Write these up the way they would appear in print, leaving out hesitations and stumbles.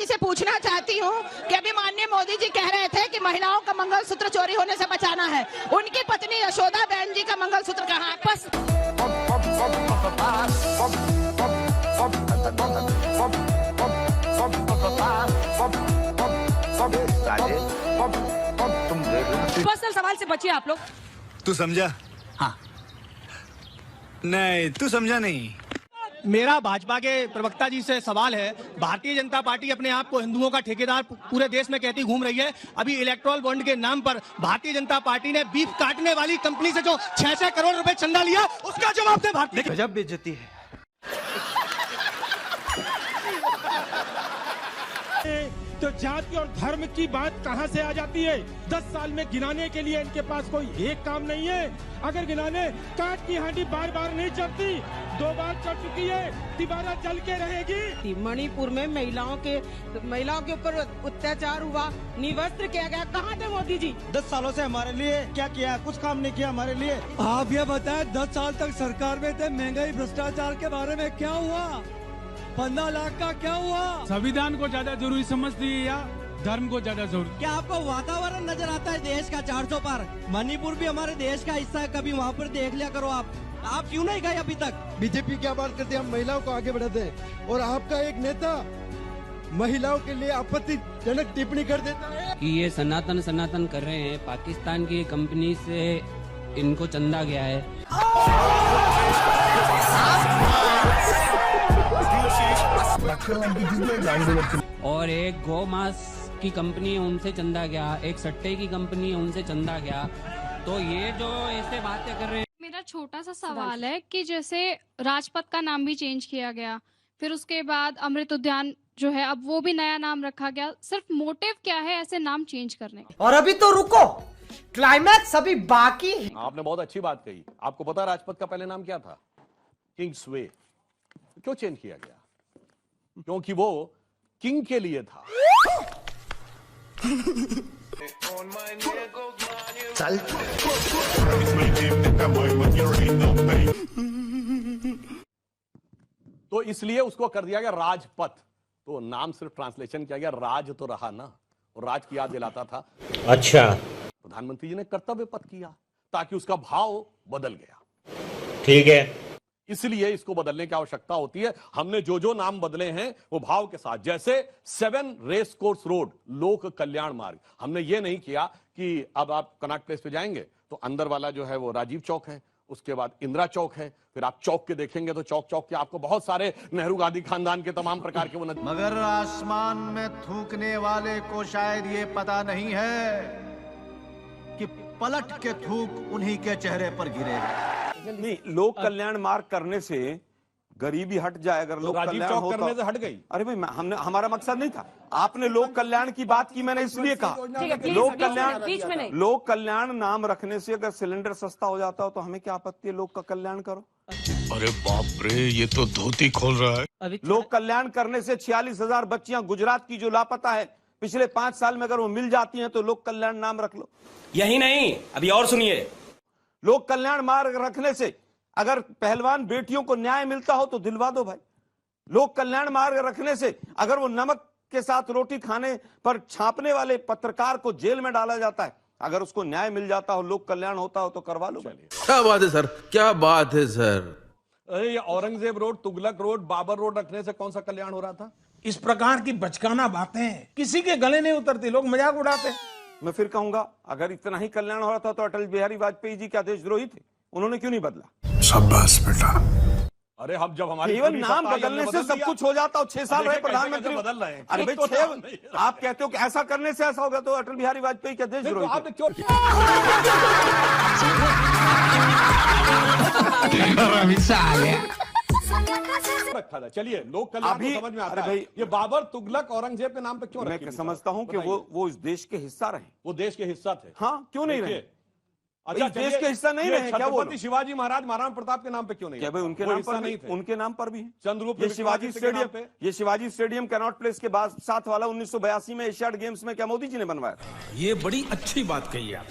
जी से पूछना चाहती हूँ कि अभी माननीय मोदी जी कह रहे थे कि महिलाओं का मंगलसूत्र चोरी होने से बचाना है। उनकी पत्नी यशोदा बहन जी का मंगलसूत्र कहाँ बस। पर्सनल सवाल से बचिए आप लोग। तू समझा? हाँ। नहीं, तू समझा नहीं। मेरा भाजपा के प्रवक्ता जी से सवाल है, भारतीय जनता पार्टी अपने आप को हिंदुओं का ठेकेदार पूरे देश में कहती घूम रही है। अभी इलेक्ट्रल बॉन्ड के नाम पर भारतीय जनता पार्टी ने बीफ काटने वाली कंपनी से जो 6 करोड़ रुपए चंदा लिया, उसका जवाब दे भारतीय। गजब बेइज्जती है। तो जाति और धर्म की बात कहां से आ जाती है? 10 साल में गिनाने के लिए इनके पास कोई एक काम नहीं है। अगर गिनाने, काट की हांडी बार बार नहीं चलती, 2 बार चढ़ चुकी है, दोबारा जल के रहेगी। मणिपुर में महिलाओं के ऊपर अत्याचार हुआ, निवस्त्र किया गया, कहाँ थे मोदी जी? 10 सालों से हमारे लिए क्या किया? कुछ काम नहीं किया हमारे लिए। आप ये बताएं, 10 साल तक सरकार में थे, महंगाई भ्रष्टाचार के बारे में क्या हुआ? 15 लाख का क्या हुआ? संविधान को ज्यादा जरूरी समझती है या धर्म को ज्यादा जरूरी? क्या आपको वातावरण नजर आता है देश का 400 पार? मणिपुर भी हमारे देश का हिस्सा है, कभी वहाँ पर देख लिया करो। आप क्यों नहीं गए अभी तक? बीजेपी क्या बात करते हैं, हम महिलाओं को आगे बढ़ाते हैं, और आपका एक नेता महिलाओं के लिए आपत्तिजनक टिप्पणी कर देता है कि ये सनातन कर रहे हैं। पाकिस्तान की कंपनी से इनको चंदा गया है और एक गौ मांस की कंपनी है, उनसे चंदा गया, एक सट्टे की कंपनी है, उनसे चंदा गया। तो ये जो ऐसे बातें कर रहे हैं। मेरा छोटा सा सवाल है कि जैसे राजपथ का नाम भी चेंज किया गया, फिर उसके बाद अमृत उद्यान जो है अब वो भी नया नाम रखा गया, सिर्फ मोटिव क्या है ऐसे नाम चेंज करने का? और अभी तो रुको, क्लाइमैक्स अभी बाकी है। आपने बहुत अच्छी बात कही। आपको पता है राजपथ का पहले नाम क्या था? किंग्स वे। क्यों चेंज किया गया? क्योंकि वो किंग के लिए था। चल। तो इसलिए उसको कर दिया गया राजपथ। तो नाम सिर्फ ट्रांसलेशन किया गया, राज तो रहा ना, और राज की याद दिलाता था। अच्छा, प्रधानमंत्री जी ने कर्तव्य पथ किया ताकि उसका भाव बदल गया। ठीक है, इसलिए इसको बदलने की आवश्यकता होती है। हमने जो नाम बदले हैं वो भाव के साथ, जैसे 7 रेस कोर्स रोड, लोक कल्याण मार्ग। हमने ये नहीं किया कि अब आप कनॉट प्लेस पे जाएंगे तो अंदर वाला जो है वो राजीव चौक है, उसके बाद इंदिरा चौक है, फिर आप चौक के देखेंगे तो चौक के आपको बहुत सारे नेहरू गांधी खानदान के तमाम प्रकार के वो मगर आसमान में थूकने वाले को शायद ये पता नहीं है कि पलट के थूक उन्हीं के चेहरे पर गिरेगा। नहीं, लोक कल्याण मार्ग करने से गरीबी हट जाए। अगर लोक कल्याण चौक करने से हट गई। अरे भाई, हमने, हमारा मकसद नहीं था। आपने लोक कल्याण की बात की, मैंने इसलिए कहा लोक कल्याण नाम रखने से अगर सिलेंडर सस्ता हो जाता हो तो हमें क्या आपत्ति है? लोक का कल्याण करो। अरे बाप रे, ये तो धोती खोल रहा है। लोक कल्याण करने से 46,000 बच्चियां गुजरात की जो लापता है पिछले 5 साल में, अगर वो मिल जाती हैं तो लोक कल्याण नाम रख लो। यही नहीं, अभी और सुनिए। लोक कल्याण मार्ग रखने से अगर पहलवान बेटियों को न्याय मिलता हो तो दिलवा दो भाई। लोक कल्याण मार्ग रखने से अगर वो नमक के साथ रोटी खाने पर छापने वाले पत्रकार को जेल में डाला जाता है, अगर उसको न्याय मिल जाता हो, लोक कल्याण होता हो तो करवा लो। क्या बात है सर, क्या बात है सर। अरे Aurangzeb road, Tughlaq road, Babur road रखने से कौन सा कल्याण हो रहा था? इस प्रकार की बचकाना बातें किसी के गले नहीं उतरती, लोग मजाक उड़ाते। मैं फिर कहूंगा, अगर इतना ही कल्याण हो रहा था तो अटल बिहारी वाजपेयी जी क्या देशद्रोही थे? उन्होंने क्यों नहीं बदला? शाबाश बेटा। अरे हम जब हमारे केवल नाम बदलने से सब कुछ हो जाता हो। 6 साल रहे प्रधानमंत्री, बदल रहे हैं। अरे भाई, आप कहते हो कि ऐसा करने से ऐसा होगा, तो अटल बिहारी वाजपेयी क्या देशद्रोही थे? आपने क्यों रखा था? चलिए, लोक कल्याण तो समझ में आता है। ये बाबर, तुगलक, औरंगजेब के नाम पे क्यों रखा? मैं समझता हूं कि वो इस देश के हिस्सा रहे। वो देश के हिस्सा थे। हाँ, क्यों नहीं रहे? अच्छा, देश के हिस्सा नहीं रहे क्या? वो शिवाजी महाराज, महाराणा प्रताप के नाम पे क्यों नहीं? क्या भाई, उनके नाम पर नहीं थे? उनके नाम पर भी है। चंद्रगुप्त, ये शिवाजी स्टेडियम कैनॉट प्लेस के बाद साथ वाला 1982 में एशियाड गेम्स में क्या मोदी जी ने बनवाया? ये बड़ी अच्छी बात कही आप।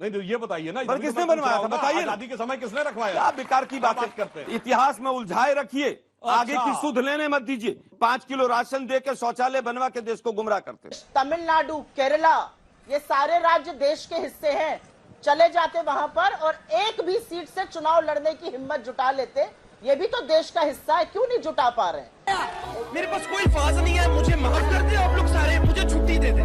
नहीं तो ये बताइए ना, पर किसने बनवाया था? बताइए। आजादी के समय किसने रखवाया? क्या बेकार की बात करते हैं। इतिहास में उलझाए रखिए आगे की सुध लेने मत दीजिए। 5 किलो राशन दे के शौचालय बनवा के देश को गुमराह करते। तमिलनाडु, केरला, ये सारे राज्य देश के हिस्से हैं। चले जाते वहां पर और एक भी सीट से चुनाव लड़ने की हिम्मत जुटा लेते। ये भी तो देश का हिस्सा है, क्यों नहीं जुटा पा रहे हैं? मेरे पास कोई फाज नहीं है, मुझे माफ कर दे आप लोग सारे, मुझे छुट्टी दे दे।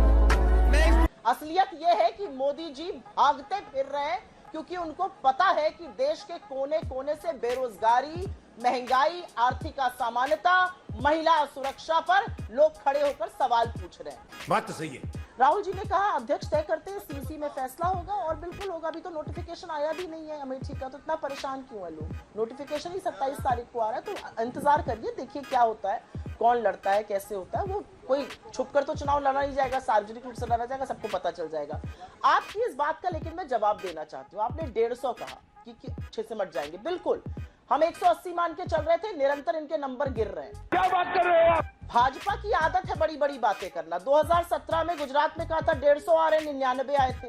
असलियत ये है कि मोदी जी भागते फिर रहे हैं क्योंकि उनको पता है कि देश के कोने कोने से बेरोजगारी, महंगाई, आर्थिक असामान्यता, महिला सुरक्षा पर लोग खड़े होकर सवाल पूछ रहे हैं। बात तो सही है। राहुल जी ने कहा अध्यक्ष तय करते हैं, सीसी में फैसला होगा और बिल्कुल होगा। अभी तो नोटिफिकेशन आया भी नहीं है अमेठी का, तो इतना परेशान क्यों है लोग? नोटिफिकेशन ही 27 तारीख को आ रहा है, तो इंतजार करिए, देखिए क्या होता है, कौन लड़ता है, कैसे होता है। वो कोई छुपकर तो चुनाव लड़ा नहीं जाएगा, सार्वजनिक रूप से लड़ा जाएगा, सबको पता चल जाएगा। आपकी इस बात का लेकिन मैं जवाब देना चाहती हूँ। आपने 150 कहा कि अच्छे से मट जाएंगे, बिल्कुल हम 180 मान के चल रहे थे, निरंतर इनके नंबर गिर रहे हैं। क्या बात कर रहे हो आप? भाजपा की आदत है बड़ी बड़ी बातें करना। 2017 में गुजरात में कहा था 150 आ रहे, 99 आए थे।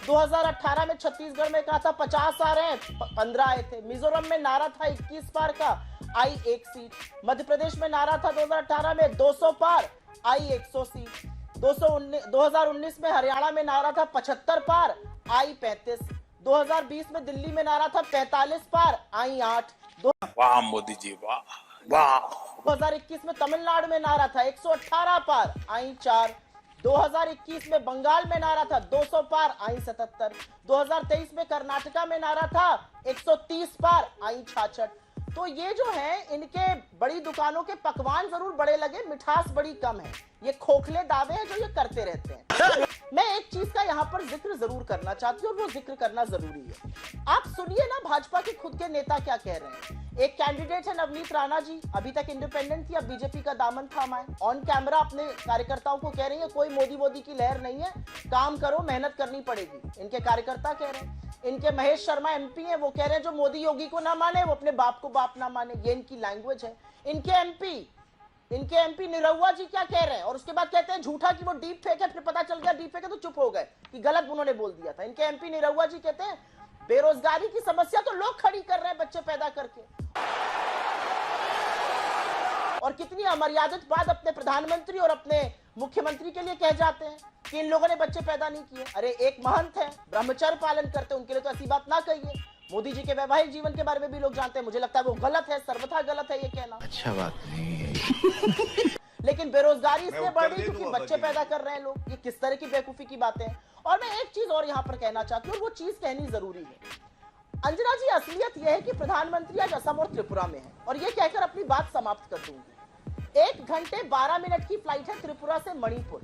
2018 में छत्तीसगढ़ में कहा था 50 आ रहे हैं, 15 आए थे। मिजोरम में नारा था 21 पार का, आई 1 सीट। मध्य प्रदेश में नारा था 2018 में 200 पार, आई 100 सीट। 2019 में हरियाणा में नारा था 75 पार, आई 35। 2020 में दिल्ली में नारा था 45 पार, आई 8। वाह मोदी जी, वाह वाह। 2021 में तमिलनाडु में नारा था 118 पार, आई 4। 2021 में बंगाल में नारा था 200 पार, आई 77। 2023 में कर्नाटका में नारा था 130 पार, आई 66। तो ये जो है, इनके बड़ी दुकानों के पकवान जरूर बड़े लगे, मिठास बड़ी कम है। ये खोखले दावे हैं जो ये करते रहते हैं। मैं एक चीज का यहाँ पर जिक्र जरूर करना चाहती हूँ और वो जिक्र करना जरूरी है। आप सुनिए ना भाजपा के खुद के नेता क्या कह रहे हैं। एक कैंडिडेट है नवनीत राणा जी, अभी तक इंडिपेंडेंट थी, अब बीजेपी का दामन थामा है। ऑन कैमरा अपने कार्यकर्ताओं को कह रही है कोई मोदी की लहर नहीं है, काम करो, मेहनत करनी पड़ेगी। इनके कार्यकर्ता कह रहे हैं। इनके महेश शर्मा एमपी हैं, वो कह रहे हैं जो मोदी योगी को ना माने वो अपने बाप को बाप ना माने। ये इनकी लैंग्वेज है। इनके एमपी निरहुआ जी क्या कह रहे हैं, और उसके बाद कहते हैं झूठा कि वो डीप फेक है, फिर पता चल गया डीप फेक है तो चुप हो गए कि गलत उन्होंने बोल दिया था। इनके एमपी निरहुआ जी कहते हैं बेरोजगारी की समस्या तो लोग खड़ी कर रहे हैं बच्चे पैदा करके, और कितनी अमर्यादित बात अपने प्रधानमंत्री और अपने मुख्यमंत्री के लिए कह जाते हैं कि इन लोगों ने बच्चे पैदा नहीं किए। अरे एक महंत है, ब्रह्मचर्य पालन करते, उनके लिए तो ऐसी बात ना कहिए। मोदी जी के वैवाहिक जीवन के बारे में भी लोग जानते हैं, मुझे लगता है वो गलत है, सर्वथा गलत है ये कहना। अच्छा बात नहीं है। लेकिन बेरोजगारी इसलिए बढ़ रही क्योंकि बच्चे पैदा कर रहे हैं लोग। ये किस तरह की बेवकूफी की बातें हैं। और मैं एक चीज और यहाँ पर कहना चाहती हूँ, और वो चीज कहनी जरूरी है। अंजना जी, असलियत यह है कि प्रधानमंत्री आज असम और त्रिपुरा में है, और ये कहकर अपनी बात समाप्त कर दूंगी। 1 घंटे 12 मिनट की फ्लाइट है त्रिपुरा से मणिपुर।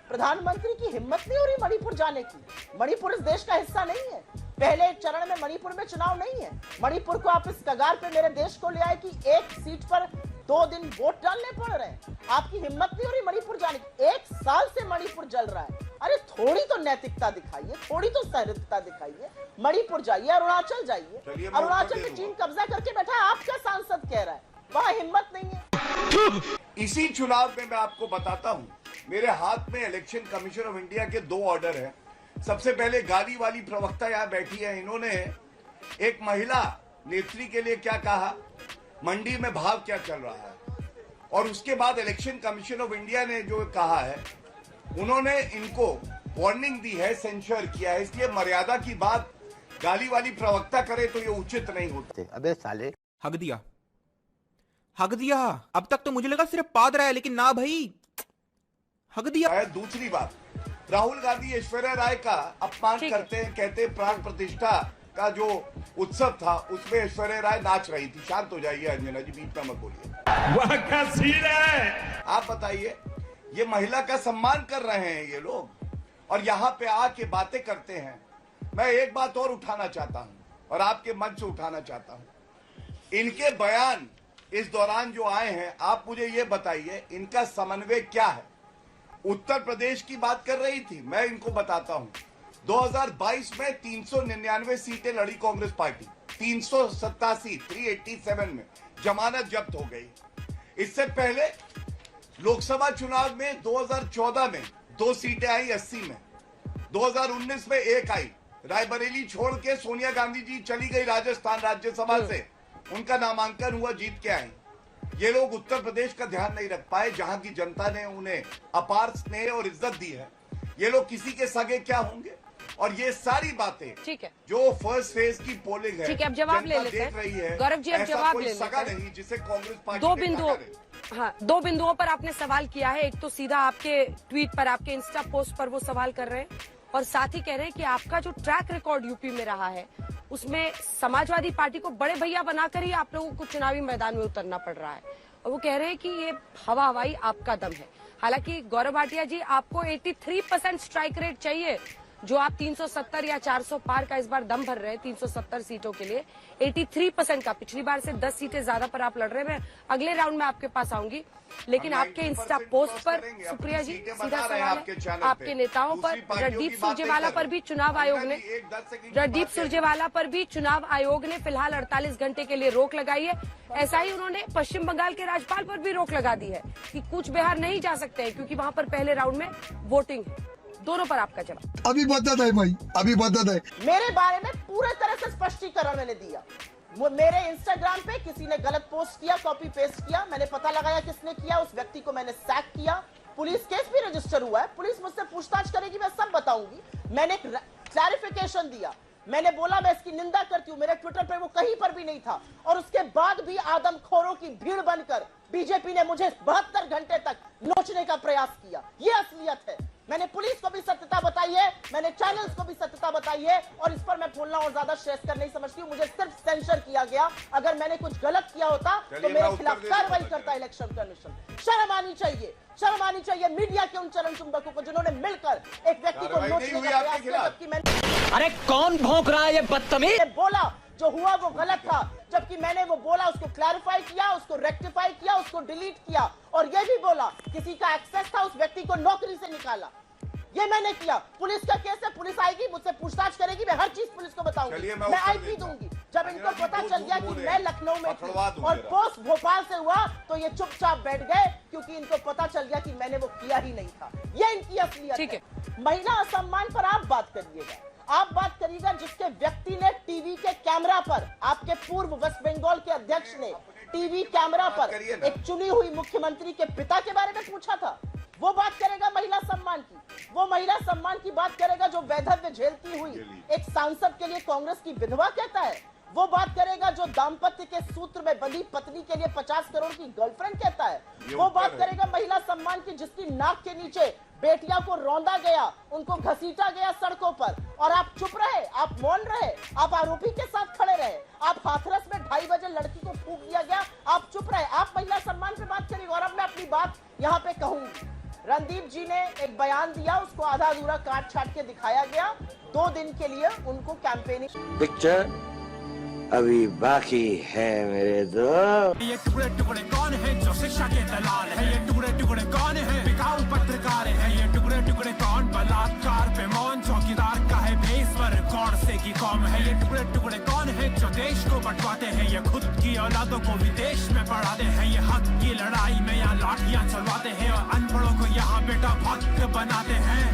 प्रधानमंत्री की हिम्मत नहीं हो रही मणिपुर जाने की। मणिपुर इस देश का हिस्सा नहीं है। पहले चरण में मणिपुर में चुनाव नहीं है। मणिपुर को आप इस कगार पे मेरे देश को ले आए कि एक सीट पर 2 दिन वोट डालने पड़ रहे हैं। आपकी हिम्मत नहीं हो रही मणिपुर जाने की। 1 साल से मणिपुर जल रहा है। अरे थोड़ी तो नैतिकता दिखाइए, थोड़ी तो सहृदयता दिखाइए। मणिपुर जाइए, अरुणाचल जाइए। अरुणाचल में चीन कब्जा करके बैठा है, आपका सांसद कह रहा है वहां हिम्मत नहीं है। इसी चुनाव में मैं आपको बताता हूं, मेरे हाथ में इलेक्शन कमीशन ऑफ इंडिया के 2 ऑर्डर हैं। सबसे पहले गाली वाली प्रवक्ता यहाँ बैठी है, इन्होंने एक महिला नेत्री के लिए क्या कहा, मंडी में भाव क्या चल रहा है, और उसके बाद इलेक्शन कमीशन ऑफ इंडिया ने जो कहा है, उन्होंने इनको वार्निंग दी है, सेंश्योर किया है। इसलिए मर्यादा की बात गाली वाली प्रवक्ता करे तो ये उचित नहीं होते। अबे साले, हक दिया, हक दिया। अब तक तो मुझे लगा सिर्फ पाद रहा है, लेकिन ना भाई, हक दिया। दूसरी बात, राहुल गांधी ऐश्वर्या राय का अपमान करते हैं, कहते हैं प्राण प्रतिष्ठा का जो उत्सव था उसमें ऐश्वर्या राय नाच रही थी। शांत हो जाइए अंजना जी, बीच में मत बोलिए। वह क्या सीन है? आप बताइए, ये महिला का सम्मान कर रहे हैं ये लोग, और यहाँ पे आके बातें करते हैं। मैं एक बात और उठाना चाहता हूँ, और आपके मंच से उठाना चाहता हूँ। इनके बयान इस दौरान जो आए हैं, आप मुझे ये बताइए इनका समन्वय क्या है। उत्तर प्रदेश की बात कर रही थी, मैं इनको बताता हूं। 2022 में 399 सीटें लड़ी कांग्रेस पार्टी, 387 में जमानत जब्त हो गई। इससे पहले लोकसभा चुनाव में 2014 में 2 सीटें आई 80 में, 2019 में 1 आई। रायबरेली छोड़ के सोनिया गांधी जी चली गई राजस्थान राज्यसभा से, उनका नामांकन हुआ, जीत के आई। ये लोग उत्तर प्रदेश का ध्यान नहीं रख पाए, जहां की जनता ने उन्हें अपार स्नेह और इज्जत दी है। ये लोग किसी के सगे क्या होंगे? और ये सारी बातें ठीक है, जो फर्स्ट फेज की पोलिंग है, ठीक है, अब जवाब ले लेते देख रही है। हैं गौरव जी, अब जवाब ले लेते हैं। नहीं जिसे कांग्रेस पार्टी दो ने बिंदुओं, टक्कर है। हाँ, दो बिंदुओं पर आपने सवाल किया है। एक तो सीधा आपके ट्वीट पर, आपके इंस्टा पोस्ट पर वो सवाल कर रहे हैं, और साथ ही कह रहे हैं कि आपका जो ट्रैक रिकॉर्ड यूपी में रहा है उसमें समाजवादी पार्टी को बड़े भैया बनाकर ही आप लोगों को चुनावी मैदान में उतरना पड़ रहा है। और वो कह रहे हैं कि ये हवा हवाई आपका दम है। हालांकि गौरव भाटिया जी, आपको 83% स्ट्राइक रेट चाहिए, जो आप 370 या 400 पार का इस बार दम भर रहे हैं 370 सीटों के लिए। 83% का, पिछली बार से 10 सीटें ज्यादा पर आप लड़ रहे हैं। मैं अगले राउंड में आपके पास आऊंगी, लेकिन आपके इंस्टा पोस्ट पर सुप्रिया जी सीधा सवाल है आपके नेताओं पर। रणदीप सुरजेवाला पर भी चुनाव आयोग ने फिलहाल 48 घंटे के लिए रोक लगाई है। ऐसा ही उन्होंने पश्चिम बंगाल के राज्यपाल पर भी रोक लगा दी है कि कूच बिहार नहीं जा सकते हैं, क्योंकि वहां पर पहले राउंड में वोटिंग है। दोनों पर आपका जवाब। अभी बदत है भाई, अभी बदत है। मेरे बारे में पूरे तरह से स्पष्टीकरण मैंने दिया। वो मेरे इंस्टाग्राम पे किसी ने गलत पोस्ट किया, कॉपी पेस्ट किया, मैंने पता लगाया किसने किया, उस व्यक्ति को मैंने सैक किया, पुलिस केस भी रजिस्टर हुआ है, पुलिस मुझसे पूछताछ करेगी, मैं सब बताऊंगी। मैंने क्लैरिफिकेशन दिया, मैंने बोला मैं इसकी निंदा करती हूँ, मेरे ट्विटर पे वो कहीं पर भी नहीं था। और उसके बाद भी आदमखोरों की भीड़ बनकर बीजेपी ने मुझे 72 घंटे तक नोचने का प्रयास किया। ये असलियत है। मैंने पुलिस को भी सत्यता बताई है, मैंने चैनल्स को भी सत्यता बताई है, और इस पर मैं बोलना और ज्यादा श्रेयस्कर नहीं समझती हूँ। मुझे सिर्फ सेंसर किया गया। अगर मैंने कुछ गलत किया होता तो मेरे खिलाफ कार्रवाई करता इलेक्शन कमीशन। शर्म आनी चाहिए, शर्म आनी चाहिए मीडिया के उन चरण चुंबकों को जिन्होंने मिलकर एक व्यक्ति को नोचने का प्रयास किया, जबकि मैंने अरे कौन भौंक रहा है ये बदतमीज? बोला जो हुआ वो गलत था, जबकि मैंने वो बोला, उसको क्लैरिफाई किया, उसको रेक्टिफाई किया, उसको डिलीट किया, और ये भी बोला किसी का एक्सेस था, उस व्यक्ति को नौकरी से निकाला। ये मैंने किया। पुलिस का केस है, पुलिस आएगी, मुझसे पूछताछ करेगी, मैं हर चीज पुलिस को बताऊंगी, मैं आईपी दूंगी। जब इनको पता चल गया कि मैं लखनऊ में थी और पोस्ट भोपाल से हुआ, तो ये चुपचाप बैठ गए, क्योंकि इनको पता चल गया कि मैंने वो किया ही नहीं था। ये इनकी असलियत है। महिला असम्मान पर आप बात करिएगा, आप बात करिएगा जिसके व्यक्ति ने टीवी के कैमरा पर, आपके पूर्व वेस्ट बंगाल के अध्यक्ष ने टीवी कैमरा पर एक चुनी हुई मुख्यमंत्री के पिता के बारे में पूछा था। वो बात करेगा महिला सम्मान की, वो महिला सम्मान की बात करेगा जो वैधव्य झेलती हुई एक सांसद के लिए कांग्रेस की विधवा कहता है। वो बात करेगा जो दाम्पत्य के सूत्र में बंधी पत्नी के लिए 50 करोड़ की गर्लफ्रेंड कहता है। वो बात करेगा महिला सम्मान की जिसकी नाक के नीचे बेटियां को रौंदा गया, उनको घसीटा गया सड़कों पर, और आप चुप रहे, आप मौन रहे, आप आरोपी के साथ खड़े रहे, आप हाथरस में 2:30 बजे लड़की को फूंक दिया गया, आप चुप रहे। आप महिला सम्मान पे बात करेंगे। और अब मैं अपनी बात यहाँ पे कहूंगी। रणदीप जी ने एक बयान दिया, उसको आधा अधूरा काट छाट के दिखाया गया। 2 दिन के लिए उनको कैंपेनिंग पिक्चर अभी बाकी है मेरे दोस्त। ये टुकड़े टुकड़े कौन है जो शिक्षा के दलाल है? ये टुकड़े टुकड़े कौन है बिकाऊ पत्रकार है? ये टुकड़े टुकड़े कौन बलात्कार पे मौन चौकीदार का है बेस पर कौन से की कौम है? ये टुकड़े टुकड़े कौन है जो देश को बंटवाते हैं? ये खुद की औलादों को विदेश में पढ़ाते हैं। ये हक की लड़ाई में यहाँ लाठियां चलवाते हैं और अनपढ़ों को यहाँ बेटा भक्त बनाते हैं।